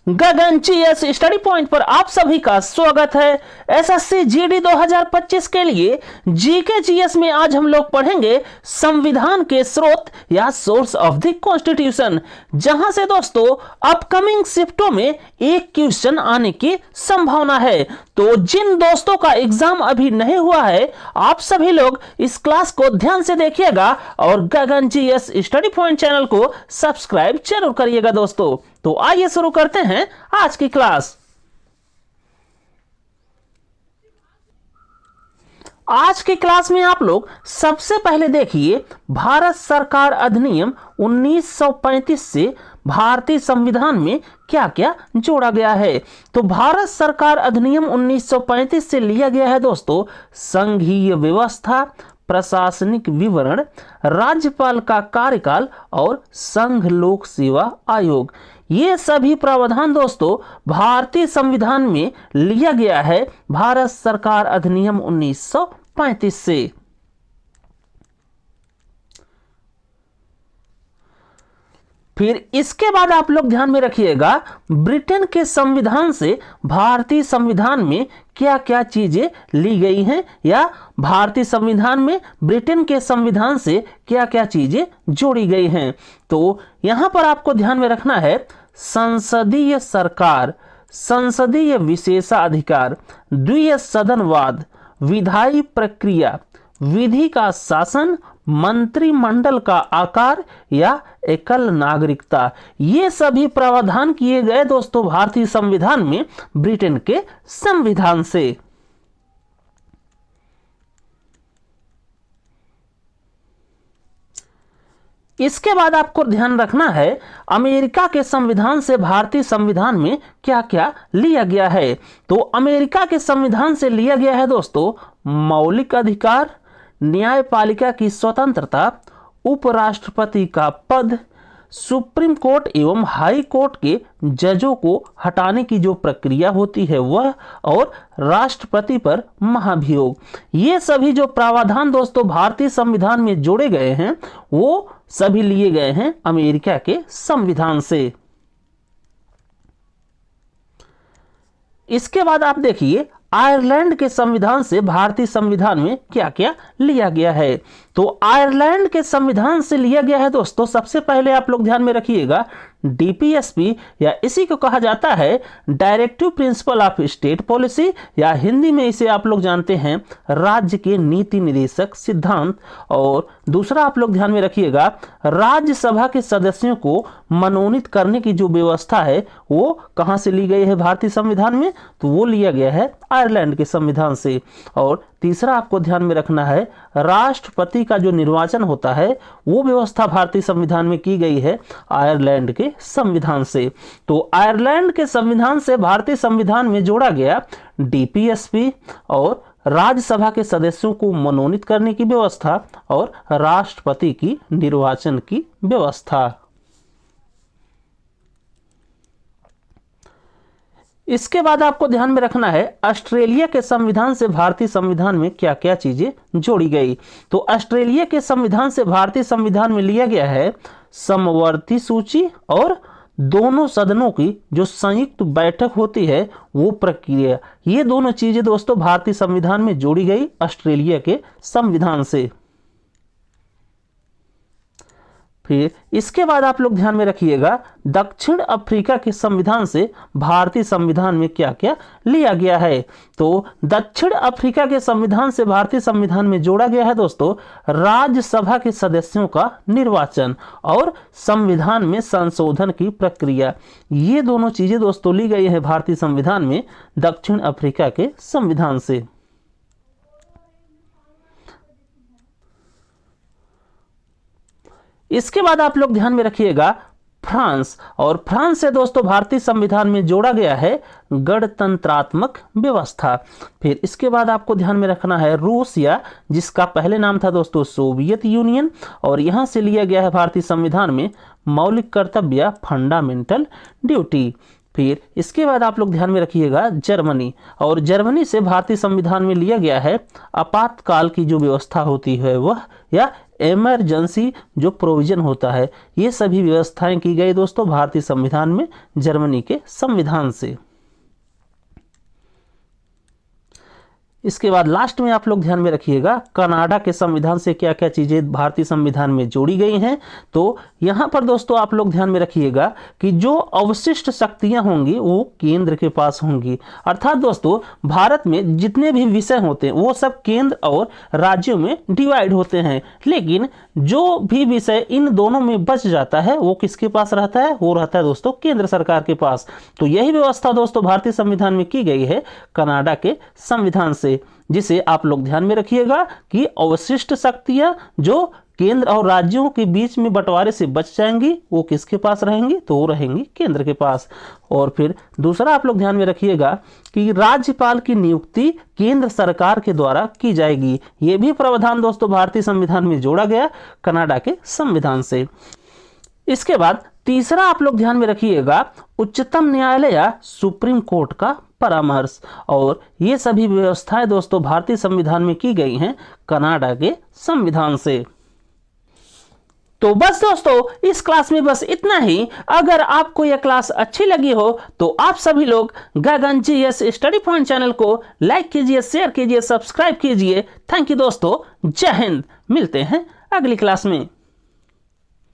गगन GS study point पर आप सभी का स्वागत है। एसएससी जीडी 2025 के लिए जीके जीएस में आज हम लोग पढ़ेंगे संविधान के स्रोत या सोर्स ऑफ द कॉन्स्टिट्यूशन, जहां से दोस्तों अपकमिंग शिफ्टों में एक क्वेश्चन आने की संभावना है। तो जिन दोस्तों का एग्जाम अभी नहीं हुआ है, आप सभी लोग इस क्लास को ध्यान से देखिएगा और गगन जीएस स्टडी पॉइंट चैनल को सब्सक्राइब जरूर करिएगा दोस्तों। तो आइए शुरू करते हैं आज की क्लास। आज की क्लास में आप लोग सबसे पहले देखिए भारत सरकार अधिनियम 1935 से भारतीय संविधान में क्या क्या जोड़ा गया है। तो भारत सरकार अधिनियम 1935 से लिया गया है दोस्तों संघीय व्यवस्था, प्रशासनिक विवरण, राज्यपाल का कार्यकाल और संघ लोक सेवा आयोग। ये सभी प्रावधान दोस्तों भारतीय संविधान में लिया गया है भारत सरकार अधिनियम 1935 से। फिर इसके बाद आप लोग ध्यान में रखिएगा ब्रिटेन के संविधान से भारतीय संविधान में क्या क्या चीजें ली गई हैं, या भारतीय संविधान में ब्रिटेन के संविधान से क्या क्या चीजें जोड़ी गई हैं। तो यहां पर आपको ध्यान में रखना है संसदीय सरकार, संसदीय विशेषाधिकार, द्वितीय सदनवाद, विधायी प्रक्रिया, विधि का शासन, मंत्रिमंडल का आकार या एकल नागरिकता। ये सभी प्रावधान किए गए दोस्तों भारतीय संविधान में ब्रिटेन के संविधान से। इसके बाद आपको ध्यान रखना है अमेरिका के संविधान से भारतीय संविधान में क्या क्या लिया गया है। तो अमेरिका के संविधान से लिया गया है दोस्तों मौलिक अधिकार, न्यायपालिका की स्वतंत्रता, उपराष्ट्रपति का पद, सुप्रीम कोर्ट एवं हाई कोर्ट के जजों को हटाने की जो प्रक्रिया होती है वह, और राष्ट्रपति पर महाभियोग। ये सभी जो प्रावधान दोस्तों भारतीय संविधान में जोड़े गए हैं वो सभी लिए गए हैं अमेरिका के संविधान से। इसके बाद आप देखिए आयरलैंड के संविधान से भारतीय संविधान में क्या क्या लिया गया है। तो आयरलैंड के संविधान से लिया गया है दोस्तों सबसे पहले आप लोग ध्यान में रखिएगा डीपीएसपी, या इसी को कहा जाता है directive principle of state policy, या हिंदी में इसे आप लोग जानते हैं राज्य के नीति निर्देशक सिद्धांत। और दूसरा आप लोग ध्यान में रखिएगा राज्यसभा के सदस्यों को मनोनीत करने की जो व्यवस्था है वो कहां से ली गई है भारतीय संविधान में, तो वो लिया गया है आयरलैंड के संविधान से। और तीसरा आपको ध्यान में रखना है राष्ट्रपति का जो निर्वाचन होता है वो व्यवस्था भारतीय संविधान में की गई है आयरलैंड के संविधान से। तो आयरलैंड के संविधान से भारतीय संविधान में जोड़ा गया डीपीएसपी और राज्यसभा के सदस्यों को मनोनीत करने की व्यवस्था और राष्ट्रपति की निर्वाचन की व्यवस्था। इसके बाद आपको ध्यान में रखना है ऑस्ट्रेलिया के संविधान से भारतीय संविधान में क्या क्या चीजें जोड़ी गई। तो ऑस्ट्रेलिया के संविधान से भारतीय संविधान में लिया गया है समवर्ती सूची और दोनों सदनों की जो संयुक्त बैठक होती है वो प्रक्रिया। ये दोनों चीजें दोस्तों भारतीय संविधान में जोड़ी गई ऑस्ट्रेलिया के संविधान से। फिर इसके बाद आप लोग ध्यान में रखिएगा दक्षिण अफ्रीका के संविधान से भारतीय संविधान में क्या क्या लिया गया है। तो दक्षिण अफ्रीका के संविधान से भारतीय संविधान में जोड़ा गया है दोस्तों राज्यसभा के सदस्यों का निर्वाचन और संविधान में संशोधन की प्रक्रिया। ये दोनों चीजें दोस्तों ली गई है भारतीय संविधान में दक्षिण अफ्रीका के संविधान से। इसके बाद आप लोग ध्यान में रखिएगा फ्रांस, और फ्रांस से दोस्तों भारतीय संविधान में जोड़ा गया है गणतंत्रात्मक व्यवस्था। फिर इसके बाद आपको ध्यान में रखना है रूस, या जिसका पहले नाम था दोस्तों सोवियत यूनियन, और यहां से लिया गया है भारतीय संविधान में मौलिक कर्तव्य फंडामेंटल ड्यूटी। फिर इसके बाद आप लोग ध्यान में रखिएगा जर्मनी, और जर्मनी से भारतीय संविधान में लिया गया है आपातकाल की जो व्यवस्था होती है वह, या इमरजेंसी जो प्रोविजन होता है, ये सभी व्यवस्थाएं की गई दोस्तों भारतीय संविधान में जर्मनी के संविधान से। इसके बाद लास्ट में आप लोग ध्यान में रखिएगा कनाडा के संविधान से क्या क्या चीजें भारतीय संविधान में जोड़ी गई हैं। तो यहां पर दोस्तों आप लोग ध्यान में रखिएगा कि जो अवशिष्ट शक्तियां होंगी वो केंद्र के पास होंगी। अर्थात दोस्तों भारत में जितने भी विषय होते हैं वो सब केंद्र और राज्यों में डिवाइड होते हैं, लेकिन जो भी विषय इन दोनों में बच जाता है वो किसके पास रहता है, वो रहता है दोस्तों केंद्र सरकार के पास। तो यही व्यवस्था दोस्तों भारतीय संविधान में की गई है कनाडा के संविधान से, जिसे आप लोग ध्यान में रखिएगा कि अवशिष्ट शक्तियां जो केंद्र और राज्यों के बीच में बंटवारे से बच जाएंगी वो किसके पास रहेंगी, तो वो रहेंगी केंद्र के पास। और फिर दूसरा आप लोग ध्यान में रखिएगा कि राज्यपाल की नियुक्ति केंद्र सरकार के द्वारा की जाएगी। यह भी प्रावधान दोस्तों भारतीय संविधान में जोड़ा गया कनाडा के संविधान से। इसके बाद तीसरा आप लोग ध्यान में रखिएगा उच्चतम न्यायालय या सुप्रीम कोर्ट का परामर्श। और ये सभी व्यवस्थाएं दोस्तों भारतीय संविधान में की गई हैं कनाडा के संविधान से। तो बस दोस्तों इस क्लास में बस इतना ही। अगर आपको यह क्लास अच्छी लगी हो तो आप सभी लोग गगन जीएस स्टडी पॉइंट चैनल को लाइक कीजिए, शेयर कीजिए, सब्सक्राइब कीजिए। थैंक यू दोस्तों, जय हिंद। मिलते हैं अगली क्लास में।